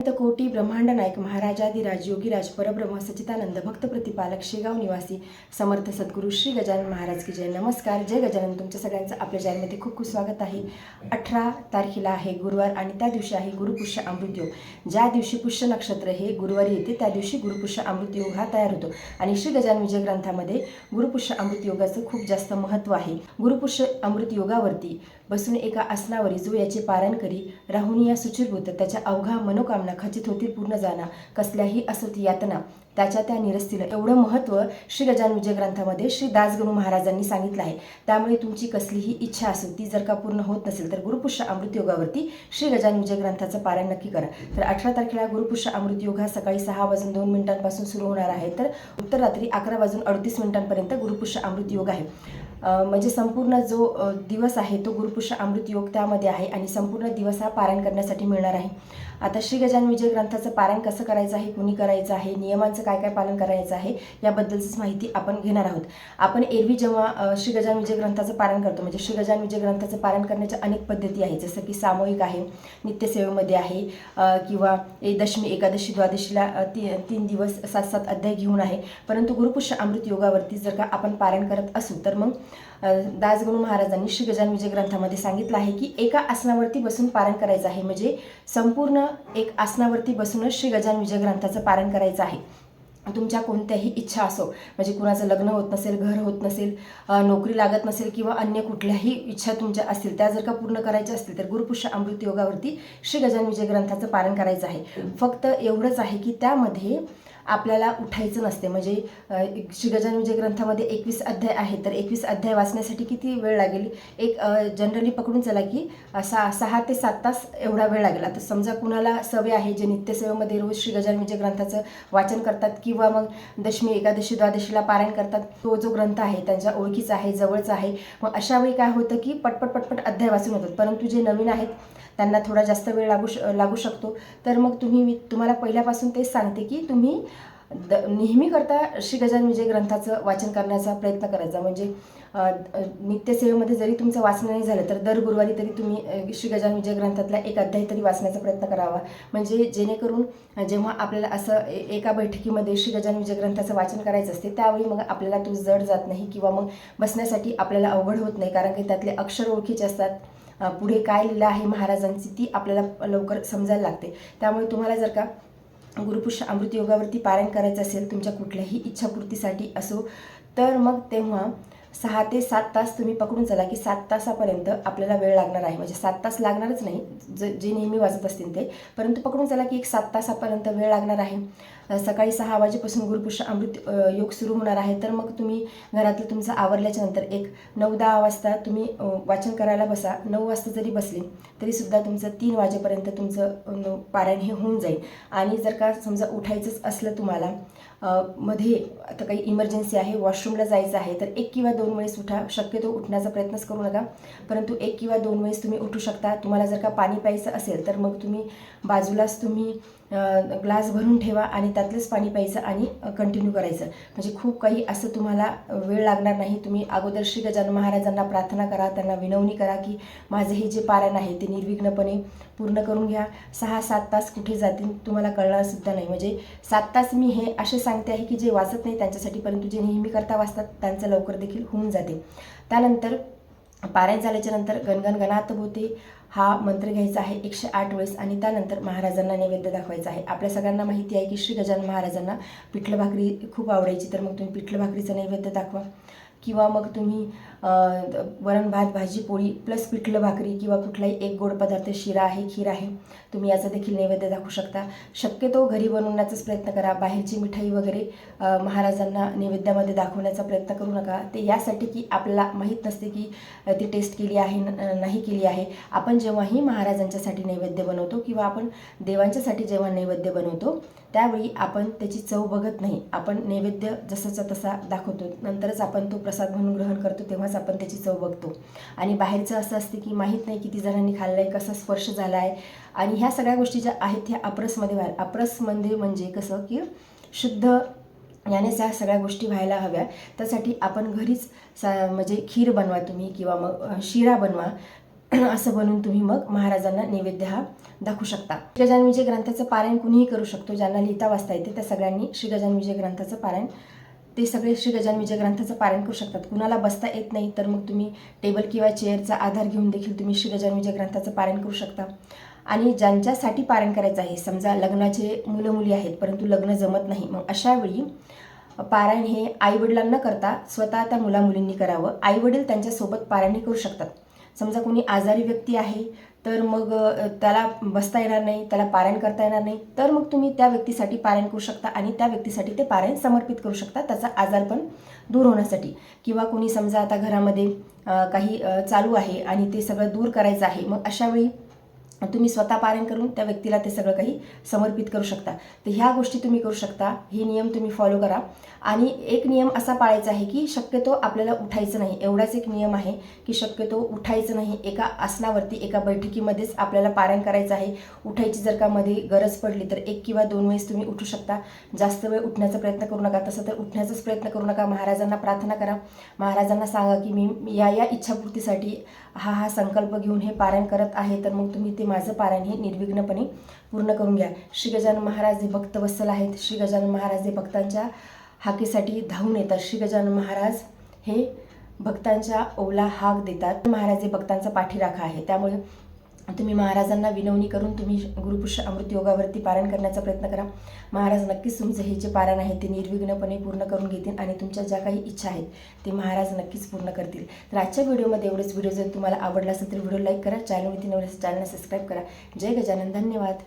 कोटी ब्रह्मांड नायक महाराजाधिराज योगीराज परब्रह्म सच्चिदानंद भक्त प्रतिपालक शेगाव निवासी समर्थ सद्गुरू श्री गजानन महाराज की जय. नमस्कार. जय गजानन. तुमच्या सगळ्यांचं आपल्या चॅनलमध्ये खूप खूप स्वागत आहे. 18 तारखेला आहे गुरुवार आणि त्या दिवशी आहे गुरुपुष्य अमृत योग. ज्या दिवशी पुष्य नक्षत्र हे गुरुवारी येते त्या दिवशी गुरुपुष्य अमृत योग हा तयार होतो आणि श्री गजानन विजय ग्रंथामध्ये गुरुपुष्य अमृत योगाचं खूप जास्त महत्त्व आहे. गुरुपुष्य अमृत योगावरती बसून एका आसनावरी जो याचे पारायण करी राहुनी या सुचिरभूत त्याच्या अवघा मनोकामना खचित होतील पूर्ण जाणा कसल्याही असोत यातना त्याच्या त्या निरसतील. एवढं महत्त्व श्री गजानन विजय ग्रंथामध्ये श्री दासगणू महाराजांनी सांगितलं आहे. त्यामुळे तुमची कसलीही इच्छा असो ती जर का पूर्ण होत नसेल तर गुरुपुष्य अमृत योगावरती श्री गजानन विजय ग्रंथाचं पारायण नक्की करा. तर 18 तारखेला गुरुपुष्य अमृत योग हा सकाळी 6:02 सुरू होणार आहे तर उत्तर रात्री 11:38 गुरुपुष्य अमृत योग आहे. म्हणजे संपूर्ण जो दिवस आहे तो गुरुपुष्य अमृत योग त्यामध्ये आहे आणि संपूर्ण दिवस हा पारायण करण्यासाठी मिळणार आहे. आता श्री गजानन विजय ग्रंथाचं पारायण कसं करायचं आहे, कुणी करायचं आहे, नियमांचं काय काय पालन करायचं आहे याबद्दलचीच माहिती आपण घेणार आहोत. आपण एरवी जेव्हा श्री गजानन विजय ग्रंथाचं पारायण करतो म्हणजे श्री गजानन विजय ग्रंथाचं पारायण करण्याच्या अनेक पद्धती आहेत. जसं की सामूहिक आहे, नित्यसेवेमध्ये आहे किंवा दशमी एकादशी द्वादशीला 3 दिवस 7-7 अध्याय घेऊन आहे. परंतु गुरुपुष्य अमृत योगावरती जर का आपण पारायण करत असू तर मग दासगणू महाराजांनी श्री गजानन विजय ग्रंथामध्ये सांगितलं आहे की एका आसनावरती बसून पारायण करायचं आहे. म्हणजे संपूर्ण एक आसनावरती बसूनच श्री गजानन विजय ग्रंथाचं पारायण करायचं आहे. तुमच्या कोणत्याही इच्छा असो म्हणजे कुणाचं लग्न होत नसेल, घर होत नसेल, नोकरी लागत नसेल किंवा अन्य कुठल्याही इच्छा तुमच्या असतील त्या जर का पूर्ण करायच्या असतील तर गुरुपुष्य अमृत योगावरती श्री गजानन विजय ग्रंथाचं पारायण करायचं आहे. फक्त एवढंच आहे की त्यामध्ये आपल्याला उठायचं नसते. म्हणजे श्री गजानन विजय ग्रंथामध्ये 21 अध्याय आहे तर 21 अध्याय वाचण्यासाठी किती वेळ लागेल? एक जनरली पकडून चला की 6 ते 7 तास एवढा वेळ लागेल. आता समजा कुणाला सवय आहे जे नित्यसेवेमध्ये रोज श्री गजानन विजय ग्रंथाचं वाचन करतात किंवा मग दशमी एकादशी द्वादशीला पारायण करतात, तो जो ग्रंथ आहे त्यांच्या ओळखीचा आहे, जवळचा आहे, मग अशा वेळी काय होतं की पटपट अध्याय वाचून होतात. परंतु जे नवीन आहेत त्यांना थोडा जास्त वेळ लागू शकतो. तर मग मी तुम्हाला पहिल्यापासून तेच सांगते की तुम्ही नेहमी करता श्री गजानन विजय ग्रंथाचं वाचन करण्याचा प्रयत्न करायचा. म्हणजे नित्यसेवेमध्ये जरी तुमचं वाचन नाही झालं तर दर गुरुवारी तरी तुम्ही श्री गजानन विजय ग्रंथातला एक अध्याय तरी वाचण्याचा प्रयत्न करावा. म्हणजे जेणेकरून जेव्हा आपल्याला असं एका बैठकीमध्ये श्री गजानन विजय ग्रंथाचं वाचन करायचं असते त्यावेळी मग आपल्याला तो जड जात नाही किंवा मग बसण्यासाठी आपल्याला अवघड होत नाही. कारण की त्यातले अक्षर ओळखीचे असतात, पुढे काय लिहिलं आहे महाराजांची ती आपल्याला लवकर समजायला लागते. त्यामुळे तुम्हाला जर का गुरुपुष्य अमृत योगावरती पारायण करायचं असेल तुमच्या कुठल्याही इच्छापूर्तीसाठी असो तर मग तेव्हा 6 ते 7 तास तुम्ही पकडून चला की 7 तासापर्यंत आपल्याला वेळ लागणार आहे. म्हणजे 7 तास लागणारच नाही जे नेहमी वाचत असतील ते, परंतु पकडून चला की एक 7 तासापर्यंत वेळ लागणार आहे. सकाळी 6 वाजेपासून गुरुपुष्य अमृत योग सुरू होणार आहे. तर मग तुम्ही घरातलं तुमचं आवरल्याच्या नंतर एक 9-10 वाजता तुम्ही वाचन करायला बसा. 9 वाजता जरी बसले तरीसुद्धा तुमचं 3 वाजेपर्यंत तुमचं पारायण हे होऊन जाईल. आणि जर का समजा उठायचंच असलं तुम्हाला मध्ये आता काही इमर्जन्सी आहे, वॉशरूमला जायचं आहे तर 1 किंवा 2 वेळेस उठा. शक्यतो उठण्याचा प्रयत्नच करू नका, परंतु 1 किंवा 2 वेळेस तुम्ही उठू शकता. तुम्हाला जर का पाणी प्यायचं असेल तर मग तुम्ही बाजूलाच तुम्ही ग्लास भरून ठेवा आणि त्यातलंच पाणी प्यायचं आणि कंटिन्यू करायचं. म्हणजे खूप काही असं तुम्हाला वेळ लागणार नाही. तुम्ही अगोदर श्री गजानन महाराजांना प्रार्थना करा, त्यांना विनवणी करा की माझे हे जे पारायण आहे ते निर्विघ्नपणे पूर्ण करून घ्या. 6-7 तास कुठे जातील तुम्हाला कळणारसुद्धा नाही. म्हणजे 7 तास मी हे असे सांगते आहे की जे वाचत नाही त्यांच्यासाठी, परंतु जे नेहमी करता वाचतात त्यांचं लवकर देखील होऊन जाते. त्यानंतर पारायण झाल्याच्या नंतर गणगण गणात होते हा मंत्र घ्यायचा आहे 108 वेळेस आणि त्यानंतर महाराजांना नैवेद्य दाखवायचा आहे. आपल्या सगळ्यांना माहिती आहे की श्री गजानन महाराजांना पिठलं भाकरी खूप आवडायची, तर मग तुम्ही पिठलं भाकरीचं नैवेद्य दाखवा किंवा मग तुम्ही वरण भात भाजी पोळी प्लस पिठलं भाकरी किंवा कुठलाही एक गोड पदार्थ, शिरा आहे, खीर आहे, तुम्ही याचा देखील नैवेद्य दाखवू शकता. शक्यतो घरी बनवण्याचाच प्रयत्न करा. बाहेरची मिठाई वगैरे महाराजांना नैवेद्यामध्ये दाखवण्याचा प्रयत्न करू नका. ते यासाठी की आपल्याला माहीत नसते की ती टेस्ट केली आहे नाही केली आहे. आपण जेव्हाही महाराजांच्यासाठी नैवेद्य बनवतो किंवा आपण देवांच्यासाठी जेव्हा नैवेद्य बनवतो त्यावेळी आपण त्याची चव बघत नाही. आपण नैवेद्य जसाचा तसा दाखवतो, नंतरच आपण तो प्रसाद म्हणून ग्रहण करतो, तेव्हाच आपण त्याची चव बघतो. आणि बाहेरचं असं असते की माहीत नाही किती जणांनी खाल्लं आहे, कसा स्पर्श झाला आहे आणि ह्या सगळ्या गोष्टी ज्या आहेत ह्या अपरसमध्ये व्हायला. अपरसमध्ये म्हणजे कसं की शुद्ध यानेच ह्या सगळ्या गोष्टी व्हायला हव्या. त्यासाठी आपण घरीच म्हणजे खीर बनवा तुम्ही किंवा मग शिरा बनवा. असं बनवून तुम्ही मग महाराजांना नैवेद्य हा दाखवू शकता. श्री गजानन विजय ग्रंथाचं पारायण कुणीही करू शकतो. ज्यांना लिहिता वाचता येते त्या सगळ्यांनी श्री गजानन विजय ग्रंथाचं पारायण ते सगळे श्री गजानन विजय ग्रंथाचं पारायण करू शकतात. कुणाला बसता येत नाही तर मग तुम्ही टेबल किंवा चेअरचा आधार घेऊन देखील तुम्ही श्री गजानन विजय ग्रंथाचं पारायण करू शकता. आणि ज्यांच्यासाठी पारायण करायचं आहे, समजा लग्नाचे मुलं मुली आहेत परंतु लग्न जमत नाही, मग अशा वेळी पारायण हे आईवडिलांना करता स्वतः त्या मुलामुलींनी करावं. आईवडील त्यांच्यासोबत पारायण करू शकतात. समजा कोणी आजारी व्यक्ती आहे तर मग त्याला बसता येणार नाही, त्याला पारायण करता येणार नाही, तर मग तुम्ही त्या व्यक्तीसाठी पारायण करू शकता आणि त्या व्यक्तीसाठी ते पारायण समर्पित करू शकता त्याचा आजारपण दूर होण्यासाठी. किंवा कोणी समजा आता घरामध्ये काही चालू आहे आणि ते सगळं दूर करायचं आहे, मग अशा वेळी तुम्ही स्वतः पारायण करून त्या व्यक्तीला ते सगळं काही समर्पित करू शकता. तर ह्या गोष्टी तुम्ही करू शकता. हे नियम तुम्ही फॉलो करा. आणि एक नियम असा पाळायचा आहे की शक्यतो आपल्याला उठायचं नाही. एवढाच एक नियम आहे की शक्यतो उठायचं नाही. एका आसनावरती एका बैठकीमध्येच आपल्याला पारायण करायचं आहे. उठायची जर का मध्ये गरज पडली तर 1 किंवा 2 वेळेस तुम्ही उठू शकता. जास्त वेळ उठण्याचा प्रयत्न करू नका. तसं तर उठण्याचाच प्रयत्न करू नका. महाराजांना प्रार्थना करा. महाराजांना सांगा की मी या इच्छापूर्तीसाठी हा संकल्प घेऊन हे पारायण करत आहे, तर मग तुम्ही ते माझं पारायण हे निर्विघ्नपणे पूर्ण करून घ्या. श्री गजानन महाराज हे भक्तवत्सल आहेत. श्री गजानन महाराज हे भक्तांच्या हाकेसाठी धावून येतात. श्री गजानन महाराज हे भक्तांच्या ओला हाक देतात. महाराज हे भक्तांचा पाठीराखा आहे. त्यामुळे तुम्ही महाराजांना विनवणी करून तुम्ही गुरुपुरुष अमृत योगावरती पारायण करण्याचा प्रयत्न करा. महाराज नक्कीच तुमचं हे जे पारायण आहे ते निर्विघ्नपणे पूर्ण करून घेतील आणि तुमच्या ज्या काही इच्छा आहेत ते महाराज नक्कीच पूर्ण करतील. तर आजच्या व्हिडिओमध्ये एवढेच. व्हिडिओ जर तुम्हाला आवडला असेल तर व्हिडिओ लाईक करा. चॅनलवरती नवीन चॅनलला सबस्क्राईब करा. जय गजानन. धन्यवाद.